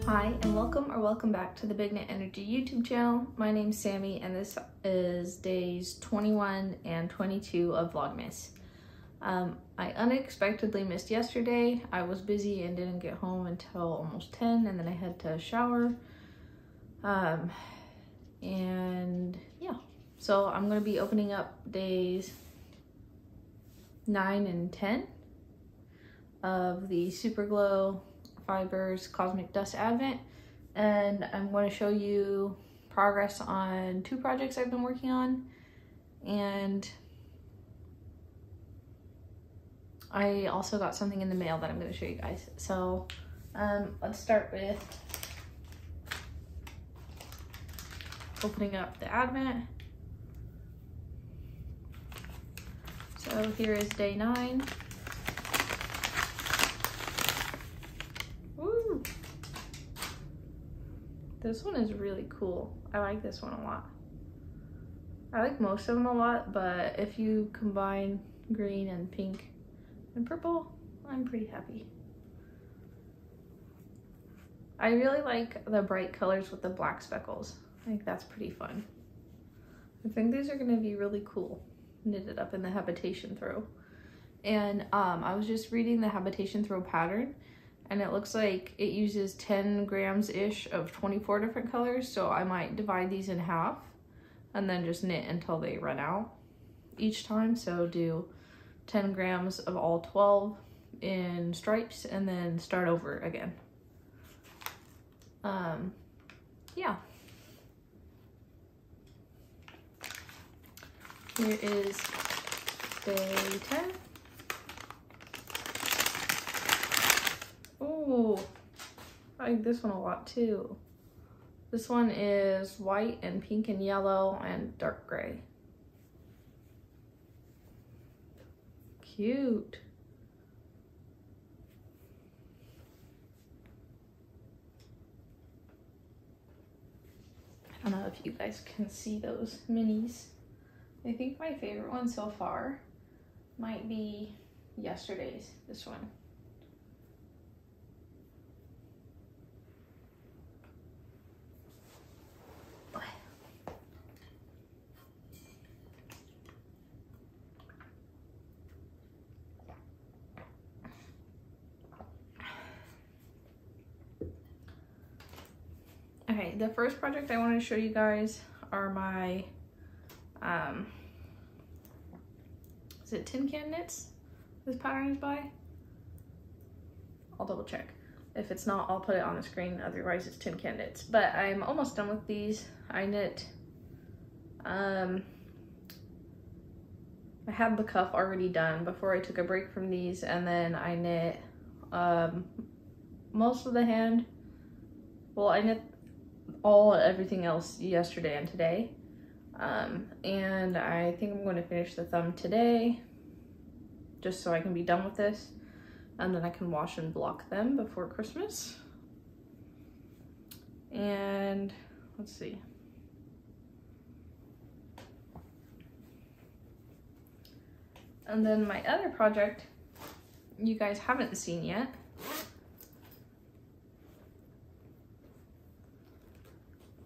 Hi, and welcome back to the Big Knit Energy YouTube channel. My name's Sammy, and this is days 21 and 22 of Vlogmas. I unexpectedly missed yesterday. I was busy and didn't get home until almost 10, and then I had to shower. And yeah, so I'm gonna be opening up days 9 and 10 of the SuperGlo Fibers Cosmic Dust Advent, and I'm going to show you progress on 2 projects I've been working on, and I also got something in the mail that I'm going to show you guys. So let's start with opening up the Advent. So here is day 9. Woo! This one is really cool. I like this one a lot. I like most of them a lot, but if you combine green and pink and purple, I'm pretty happy. I really like the bright colors with the black speckles. I think that's pretty fun. I think these are gonna be really cool, knitted up in the habitation throw. And I was just reading the habitation throw pattern, and it looks like it uses 10 grams-ish of 24 different colors, so I might divide these in half and then just knit until they run out each time. So do 10 grams of all 12 in stripes and then start over again. Yeah. Here is day 10. Ooh, I like this one a lot too. This one is white and pink and yellow and dark gray. Cute. I don't know if you guys can see those minis. I think my favorite one so far might be yesterday's, this one. Okay, the first project I want to show you guys are my, is it Tin Can Knits this pattern is by? I'll double check. If it's not, I'll put it on the screen, otherwise it's Tin Can Knits. But I'm almost done with these. I knit, I had the cuff already done before I took a break from these, and then I knit most of the hand. Well, I knit everything else yesterday and today, and I think I'm going to finish the thumb today just so I can be done with this, and then I can wash and block them before Christmas. And let's see, and then my other project you guys haven't seen yet.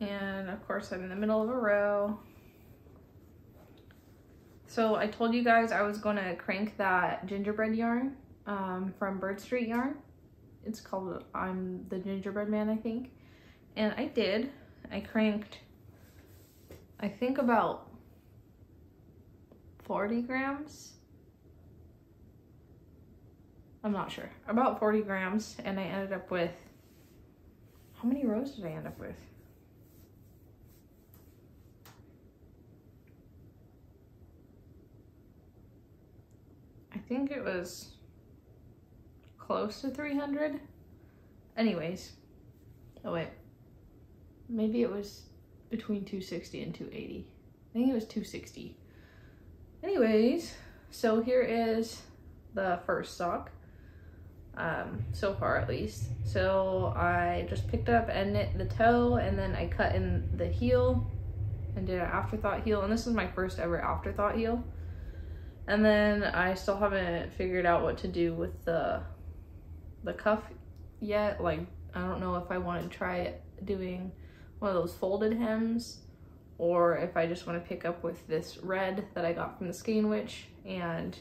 And of course I'm in the middle of a row. So I told you guys I was gonna crank that gingerbread yarn from Bird Street Yarn. It's called I'm the Gingerbread Man, I think. And I did. I cranked, I think about 40 grams. I'm not sure. About 40 grams, and I ended up with, how many rows did I end up with? I think it was close to 300. Anyways, oh wait, maybe it was between 260 and 280. I think it was 260. Anyways, so here is the first sock, so far at least. So I just picked up and knit the toe, and then I cut in the heel and did an afterthought heel, and this is my first ever afterthought heel. And then I still haven't figured out what to do with the cuff yet, like I don't know if I want to try doing one of those folded hems, or if I just want to pick up with this red that I got from the Skein Witch and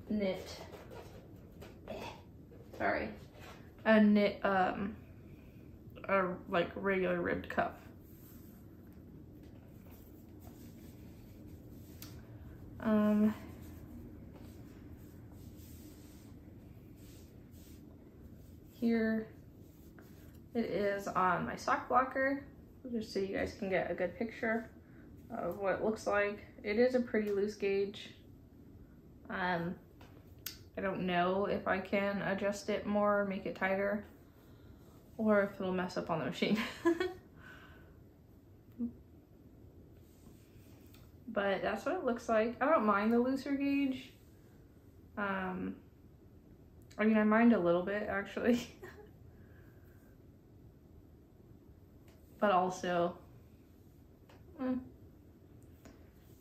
knit, a like regular ribbed cuff. Here it is on my sock blocker, just so you guys can get a good picture of what it looks like. It is a pretty loose gauge. I don't know if I can adjust it more, make it tighter, or if it'll mess up on the machine. But that's what it looks like. I don't mind the looser gauge. I mean, I mind a little bit actually. But also,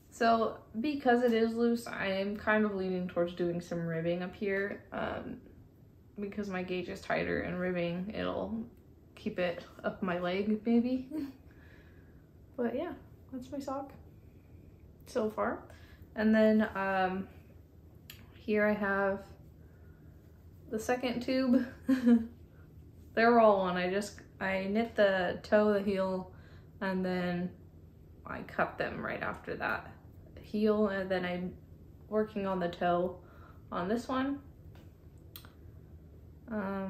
so because it is loose, I am kind of leaning towards doing some ribbing up here. Because my gauge is tighter and ribbing, it'll keep it up my leg maybe. But yeah, that's my sock so far. And then here I have the second tube. They're all one. I knit the toe, the heel, and then I cut them right after that heel, and then I'm working on the toe on this one. I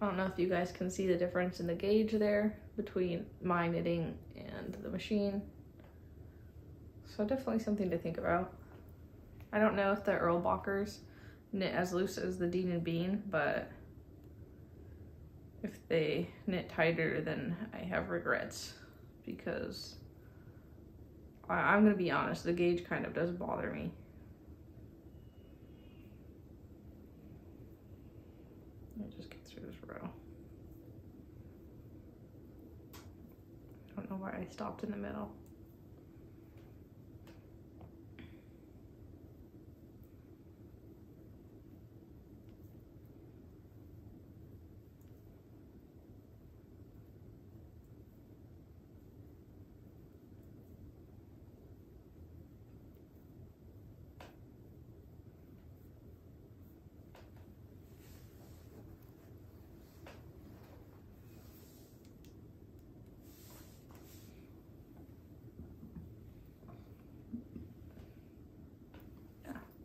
don't know if you guys can see the difference in the gauge there between my knitting and the machine. So definitely something to think about. I don't know if the Erlbachers knit as loose as the Dean and Bean, but if they knit tighter, then I have regrets, because I'm gonna be honest, the gauge kind of does bother me. Let me just get through this row. I don't know why I stopped in the middle.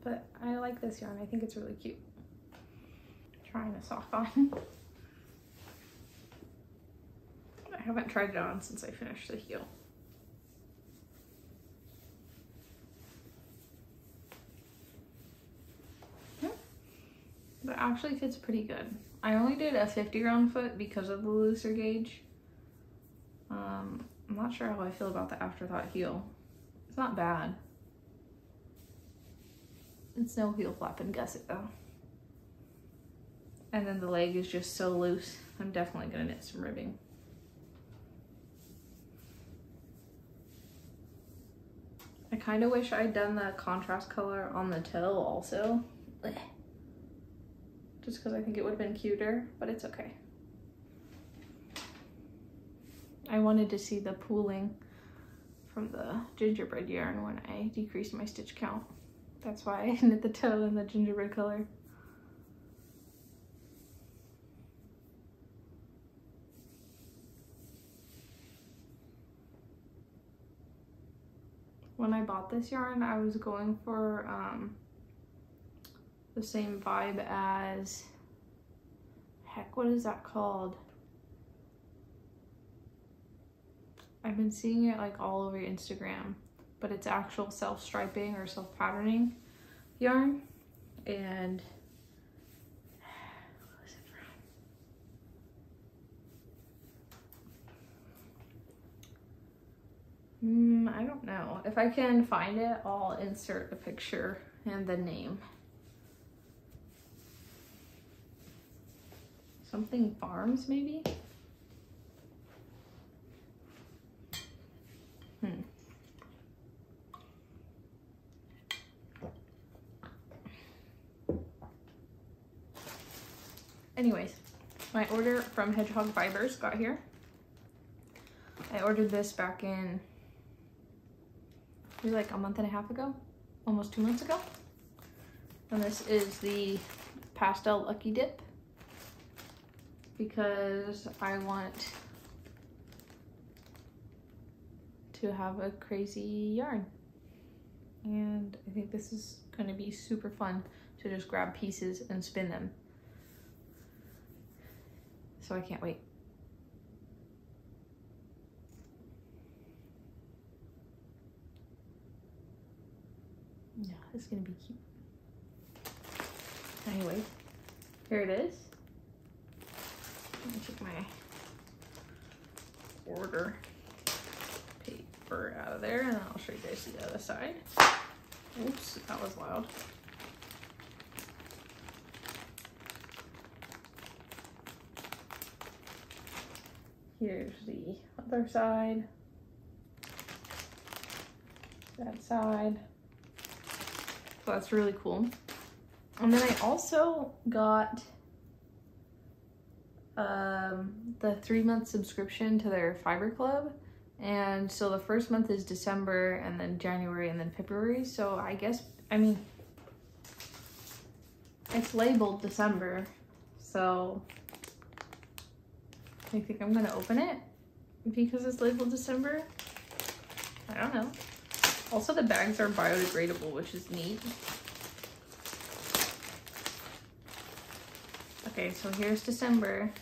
But I like this yarn. I think it's really cute. Trying a sock on. I haven't tried it on since I finished the heel. But actually fits pretty good. I only did a 50 round foot because of the looser gauge. I'm not sure how I feel about the afterthought heel. It's not bad. It's no heel flap and gusset though. And then the leg is just so loose. I'm definitely gonna knit some ribbing. I kind of wish I'd done the contrast color on the toe also. Just because I think it would have been cuter, but it's okay. I wanted to see the pooling from the gingerbread yarn when I decreased my stitch count. That's why I knit the toe in the gingerbread color. When I bought this yarn, I was going for the same vibe as, heck, what is that called? I've been seeing it like all over Instagram, but it's actual self-striping or self-patterning yarn. And what was it from? I don't know. If I can find it, I'll insert a picture and the name. Something Farms, maybe? Anyways, My order from Hedgehog Fibers got here. I ordered this back in maybe like a month and a half ago, almost 2 months ago. And this is the Pastel Lucky Dip because I want to have a crazy yarn. And I think this is going to be super fun to just grab pieces and spin them. So I can't wait. Yeah, it's gonna be cute. Anyway, here it is. Let me take my order paper out of there and then I'll show you guys the other side. Oops, that was loud. Here's the other side. That side. So that's really cool. And then I also got the 3-month subscription to their fiber club. And so the first month is December and then January and then February. So I guess, I mean, it's labeled December. So I think I'm gonna open it because it's labeled December. I don't know. Also, the bags are biodegradable, which is neat. Okay, so here's December.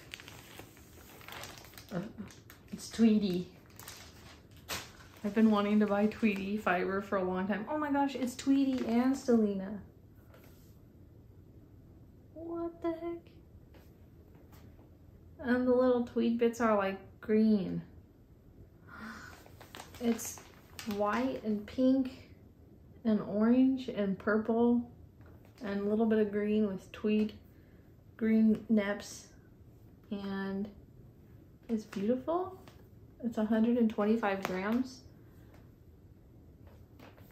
It's Tweety. I've been wanting to buy Tweety fiber for a long time. Oh my gosh, it's Tweety and Stellina. What the heck? And the little tweed bits are like green. It's white and pink and orange and purple and a little bit of green with tweed green neps, and it's beautiful. It's 125 grams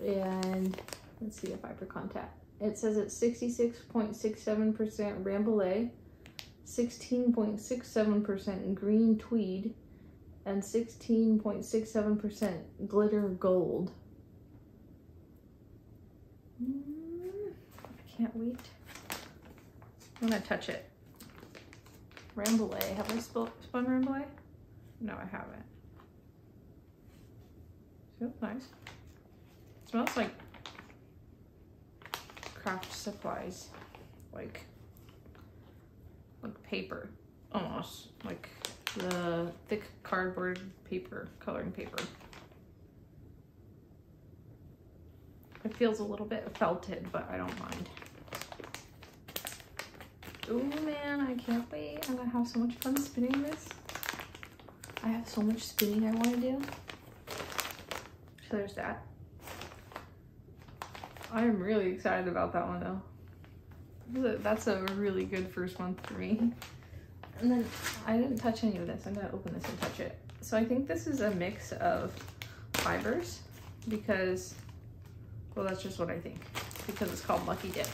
and let's see the fiber content. It says it's 66.67% Rambouillet, 16.67% green tweed, and 16.67% glitter gold. I can't wait. I'm gonna touch it. Rambouillet. Have I spun Rambouillet? No, I haven't. Feels nice. It smells like craft supplies, like paper, almost like the thick cardboard paper, coloring paper. It feels a little bit felted, but I don't mind. Oh man, I can't wait. I'm gonna have so much fun spinning this. I have so much spinning I want to do. So there's that. I am really excited about that one though. That's a really good first month for me. And then I didn't touch any of this. I'm gonna open this and touch it. So I think this is a mix of fibers because, well, that's just what I think, because it's called Lucky Dip.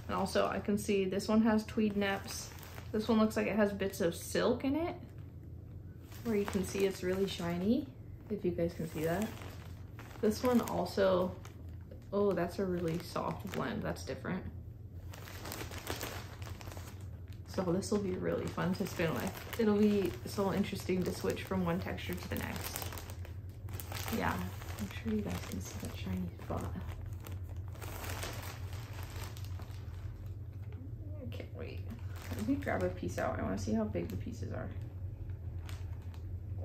And also I can see this one has tweed neps. This one looks like it has bits of silk in it, where you can see it's really shiny, if you guys can see that. This one also, oh, that's a really soft blend. That's different. So this will be really fun to spin with. It'll be so interesting to switch from one texture to the next. Yeah, I'm sure you guys can see that shiny spot. I can't wait. Let me grab a piece out. I want to see how big the pieces are.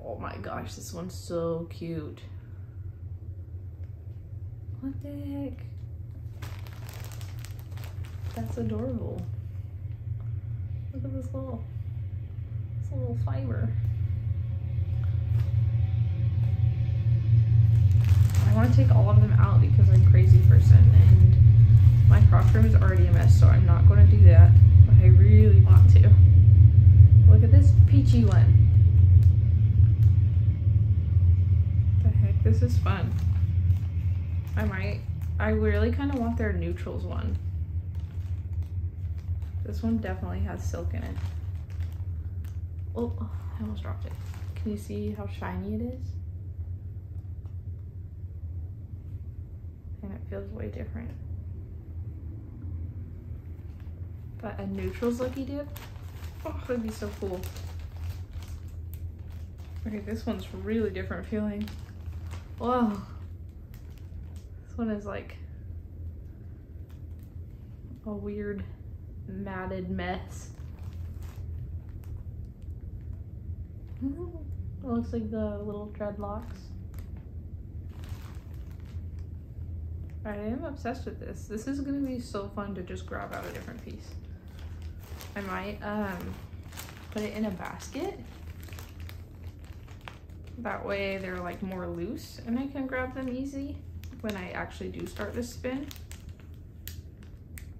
Oh my gosh, this one's so cute. What the heck? That's adorable. Look at this little fiber. I want to take all of them out because I'm a crazy person and my crock room is already a mess, so I'm not going to do that, but I really want to. Look at this peachy one. What the heck, this is fun. I really kind of want their neutrals one. This one definitely has silk in it. Oh, I almost dropped it. Can you see how shiny it is? And it feels way different. But a neutrals looky dip? Oh, that'd be so cool. Okay, this one's really different feeling. Whoa. This one is like a weird matted mess. It looks like the little dreadlocks. I am obsessed with this. This is gonna be so fun to just grab out a different piece. I might put it in a basket. That way they're like more loose and I can grab them easy when I actually do start this spin.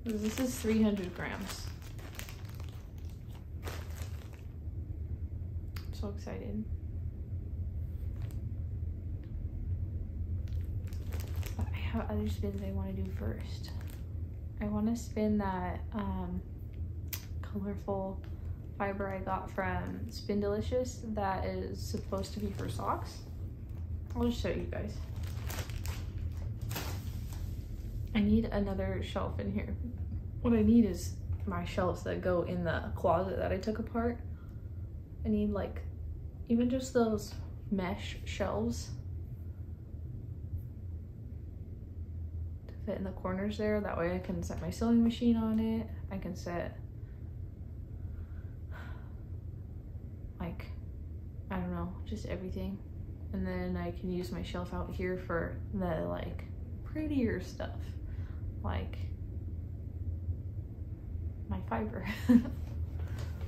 This is 300 grams. I'm so excited. But I have other spins I want to do first. I want to spin that colorful fiber I got from Spin Delicious that is supposed to be for socks. I'll just show you guys. I need another shelf in here. What I need is my shelves that go in the closet that I took apart. I need like even just those mesh shelves to fit in the corners there. That way I can set my sewing machine on it. I can set like, I don't know, just everything. And then I can use my shelf out here for the like prettier stuff, like my fiber.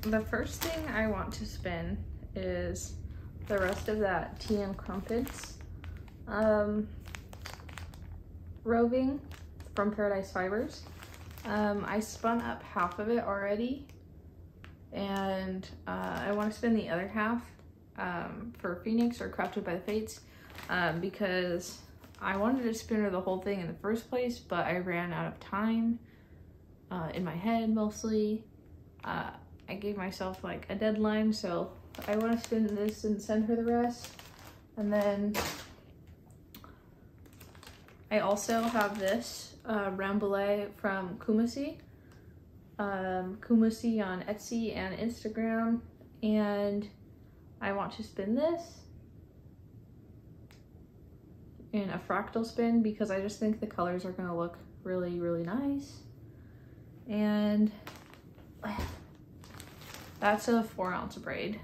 The first thing I want to spin is the rest of that Tea and Crumpets roving from Paradise Fibers. I spun up half of it already, and I want to spin the other half for Phoenix or Crafted by the Fates, because I wanted to spin her the whole thing in the first place, but I ran out of time in my head mostly. I gave myself like a deadline, so I want to spin this and send her the rest. And then I also have this Rambouillet from Kumasi. Kumasi on Etsy and Instagram, and I want to spin this in a fractal spin because I just think the colors are going to look really, really nice. And that's a 4-ounce braid.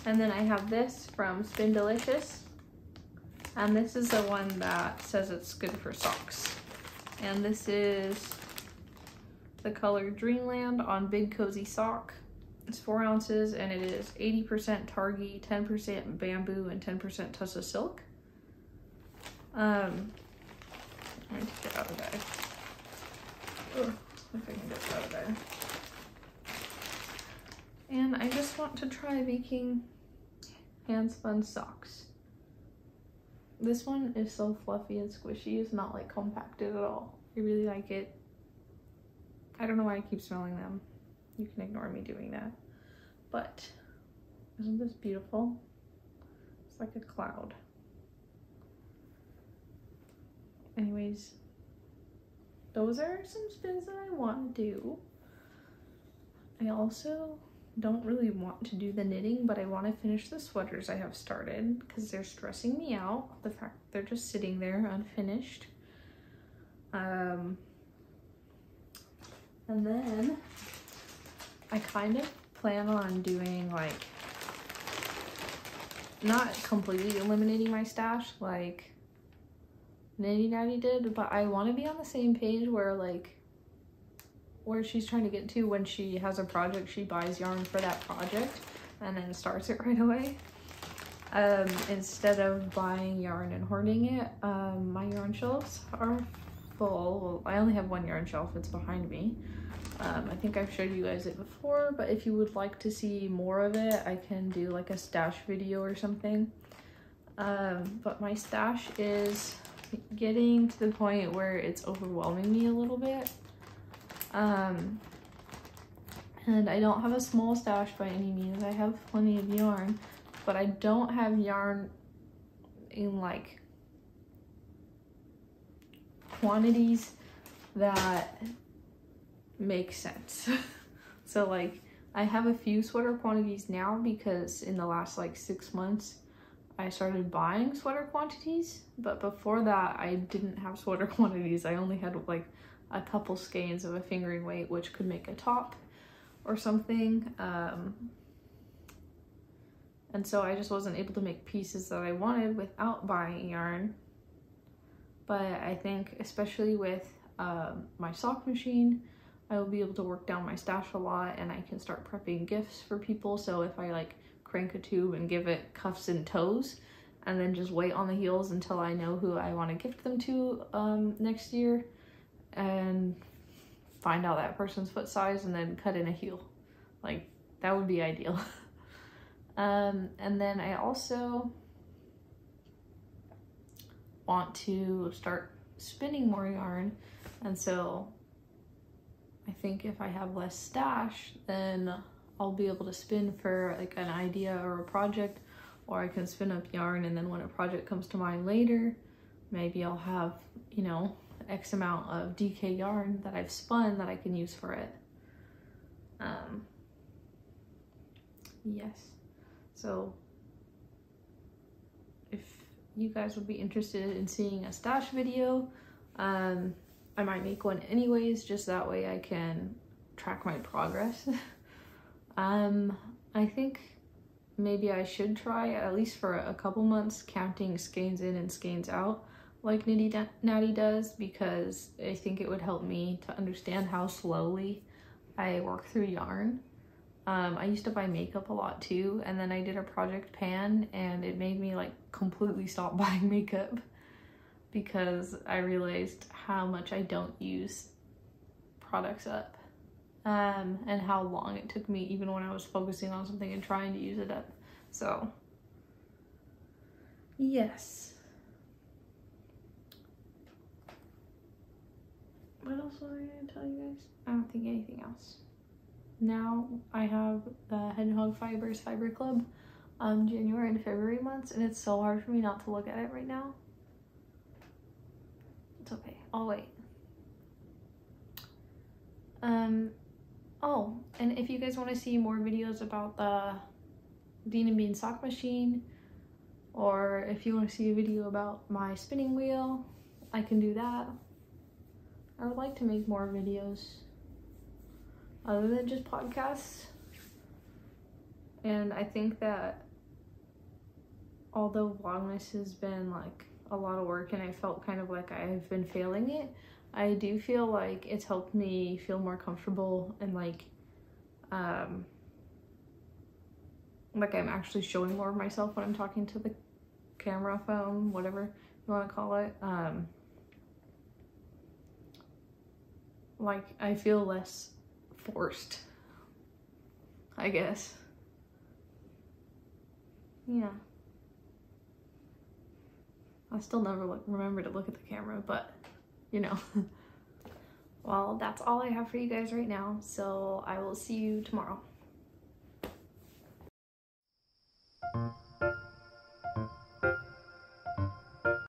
And then I have this from Spin Delicious, and this is the one that says it's good for socks. And this is the color Dreamland on Big Cozy Sock. It's 4 ounces and it is 80% Targhee, 10% bamboo, and 10% Tussa silk. Let me take it out of there. Ugh, if I can get it out of there. And I just want to try making hand spun socks. This one is so fluffy and squishy. It's not like compacted at all. I really like it. I don't know why I keep smelling them. You can ignore me doing that. But isn't this beautiful? It's like a cloud. Anyways, those are some spins that I want to do. I also don't really want to do the knitting, but I want to finish the sweaters I have started because they're stressing me out. The fact that they're just sitting there unfinished. And then I kind of plan on doing like, not completely eliminating my stash like Nitty Natty did, but I want to be on the same page where like, where she's trying to get to when she has a project, she buys yarn for that project and then starts it right away. Instead of buying yarn and hoarding it. My yarn shelves are full. Well, I only have one yarn shelf, it's behind me. I think I've showed you guys it before, but if you would like to see more of it, I can do like a stash video or something. But my stash is getting to the point where it's overwhelming me a little bit. And I don't have a small stash by any means. I have plenty of yarn, but I don't have yarn in like quantities that make sense. So like I have a few sweater quantities now because in the last like 6 months I started buying sweater quantities, but before that I didn't have sweater quantities. I only had like a couple skeins of a fingering weight, which could make a top or something. And so I just wasn't able to make pieces that I wanted without buying yarn. But I think especially with my sock machine, I will be able to work down my stash a lot, and I can start prepping gifts for people. So if I like crank a tube and give it cuffs and toes and then just wait on the heels until I know who I want to gift them to next year, and find out that person's foot size and then cut in a heel, like that would be ideal. And then I also want to start spinning more yarn, and so I think if I have less stash, then I'll be able to spin for like an idea or a project, or I can spin up yarn and then when a project comes to mind later, maybe I'll have, you know, X amount of DK yarn that I've spun that I can use for it. Yes, so if you guys would be interested in seeing a stash video, I might make one anyways, just that way I can track my progress. I think maybe I should try, at least for a couple months, counting skeins in and skeins out like Nitty Natty does, because I think it would help me to understand how slowly I work through yarn. I used to buy makeup a lot too, and then I did a project pan and it made me like completely stop buying makeup because I realized how much I don't use products up, and how long it took me even when I was focusing on something and trying to use it up. So yes. What else was I gonna tell you guys? I don't think anything else. Now I have the Hedgehog Fibers Fibre Club January and February months, and it's so hard for me not to look at it right now. It's okay, I'll wait. Oh, and if you guys want to see more videos about the Dean and Bean sock machine, or if you want to see a video about my spinning wheel, I can do that. I would like to make more videos other than just podcasts. And I think that although Vlogmas has been like a lot of work and I felt kind of like I've been failing it, I do feel like it's helped me feel more comfortable and like I'm actually showing more of myself when I'm talking to the camera, phone, whatever you want to call it. Like I feel less forced, I guess. Yeah. I still never remember to look at the camera, but you know. Well, that's all I have for you guys right now, so I will see you tomorrow.